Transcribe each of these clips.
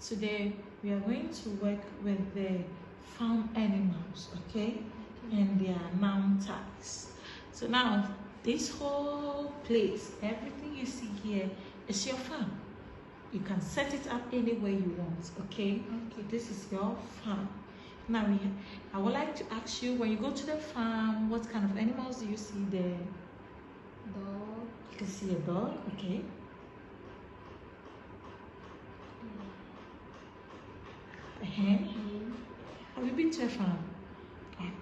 Today we are going to work with the farm animals, okay? And their noun tags. So now this whole place, everything you see here is your farm. You can set it up any way you want, okay? Okay, this is your farm. Now I would like to ask you, when you go to the farm, what kind of animals do you see there? Dog. You can see a dog, okay? A hen. Have you been to a farm?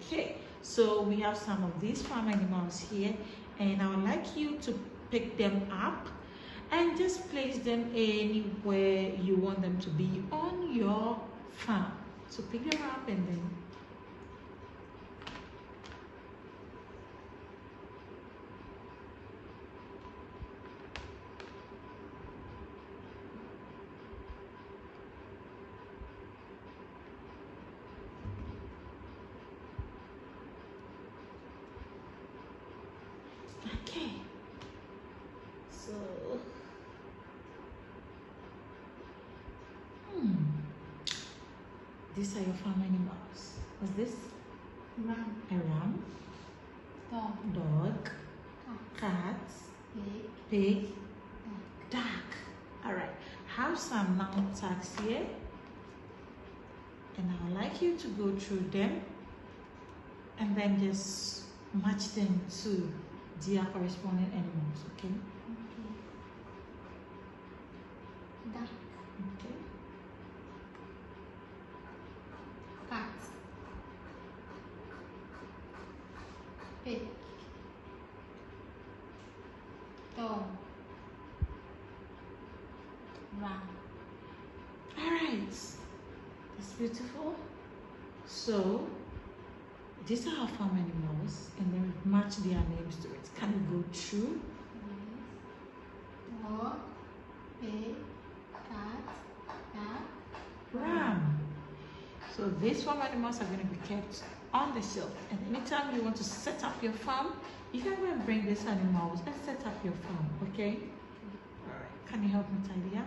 Okay, so we have some of these farm animals here, and I would like you to pick them up and just place them anywhere you want them to be on your farm. So pick them up and then okay. So these are your farm animals. What's this? Ram. A ram, dog, cat, pig, duck. All right. Have some noun tags here, and I would like you to go through them and then just match them to their corresponding animals. Okay. Duck. Okay. Cat. Pig. Dog. Ram. All right. That's beautiful. So these are our farm animals, and then we match their names to it. Can you go through? Dog. Pig. Cat. Duck. Ram. So these farm animals are going to be kept on the shelf, and anytime you want to set up your farm, you can go and bring these animals and set up your farm. Okay? All right. Can you help me tidy up?